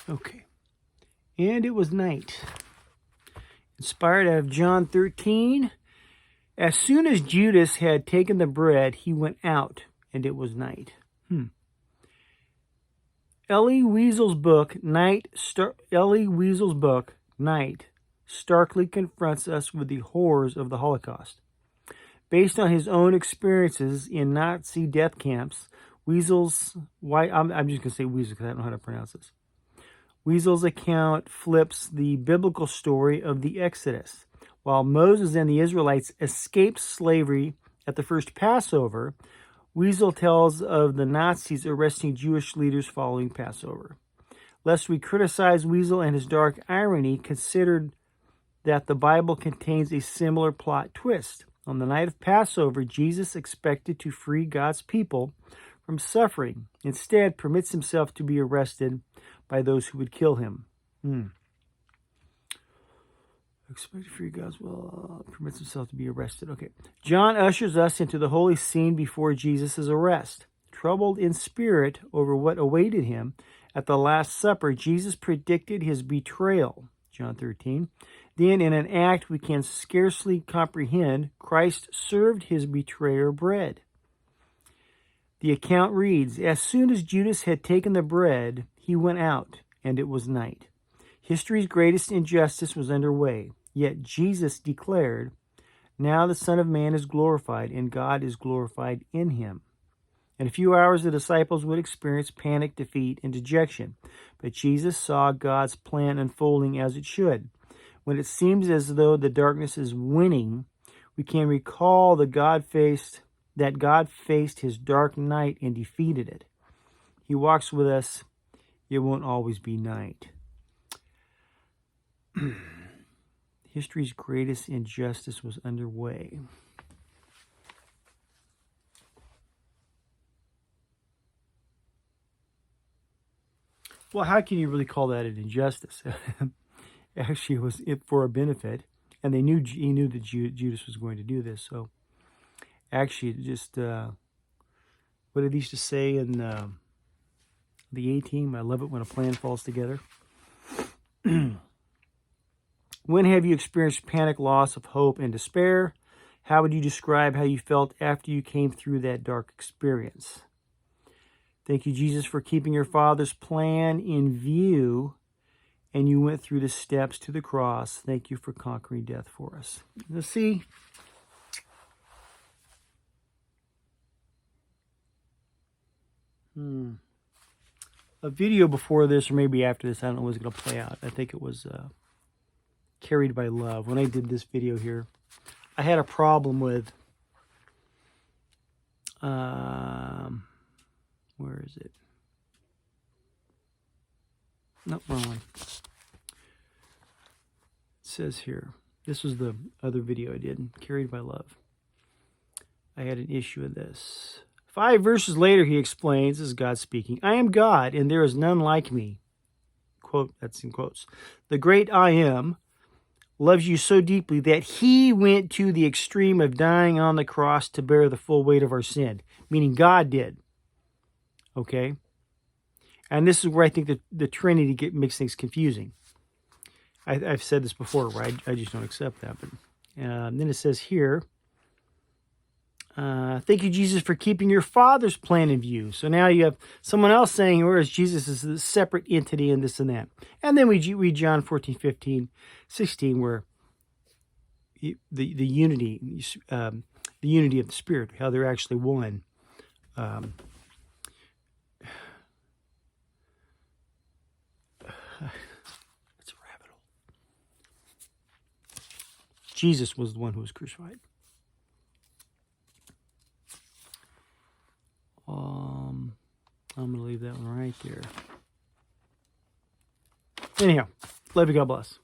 Okay. And it was night. Inspired out of John 13. As soon as Judas had taken the bread, he went out, and it was night. Elie Wiesel's book, Night, starkly confronts us with the horrors of the Holocaust. Based on his own experiences in Nazi death camps, I'm just going to say Wiesel because I don't know how to pronounce this. Wiesel's account flips the biblical story of the Exodus. While Moses and the Israelites escaped slavery at the first Passover, Wiesel tells of the Nazis arresting Jewish leaders following Passover. Lest we criticize Wiesel and his dark irony, considered that the Bible contains a similar plot twist. On the night of Passover, Jesus expected to free God's people from suffering. Instead, permits himself to be arrested by those who would kill him. Expected to free God's will, permits himself to be arrested. Okay. John ushers us into the holy scene before Jesus' arrest. Troubled in spirit over what awaited him at the Last Supper, Jesus predicted his betrayal. John 13. Then, in an act we can scarcely comprehend, Christ served his betrayer bread. The account reads, as soon as Judas had taken the bread, he went out, and it was night. History's greatest injustice was underway, yet Jesus declared, now the Son of Man is glorified, and God is glorified in him. In a few hours, the disciples would experience panic, defeat, and dejection, but Jesus saw God's plan unfolding as it should. When it seems as though the darkness is winning, we can recall that God faced his dark night and defeated it. He walks with us. It won't always be night. History's greatest injustice was underway. Well, how can you really call that an injustice? Actually, it was for a benefit, and he knew that Judas was going to do this. So, actually, just what did he used to say in the A-Team? I love it when a plan falls together. When have you experienced panic, loss of hope, and despair? How would you describe how you felt after you came through that dark experience? Thank you, Jesus, for keeping your Father's plan in view, and you went through the steps to the cross. Thank you for conquering death for us. Let's see. A video before this, or maybe after this, I don't know what's going to play out. I think it was Carried by Love. When I did this video here, I had a problem with, where is it? No, wrong one. It says here, this was the other video I did, Carried by Love. I had an issue with this. 5 verses later, he explains, this is God speaking, I am God, and there is none like me. Quote, that's in quotes. The great I am loves you so deeply that he went to the extreme of dying on the cross to bear the full weight of our sin, meaning God did. Okay? And this is where I think the Trinity makes things confusing. I've said this before, right? I just don't accept that. But then it says here, thank you, Jesus, for keeping your Father's plan in view. So now you have someone else saying, whereas Jesus is a separate entity and this and that. And then we read John 14, 15, 16, where the unity of the Spirit, how they're actually one. It's a rabbit hole. Jesus was the one who was crucified. I'm going to leave that one right there. Anyhow, love you. God bless.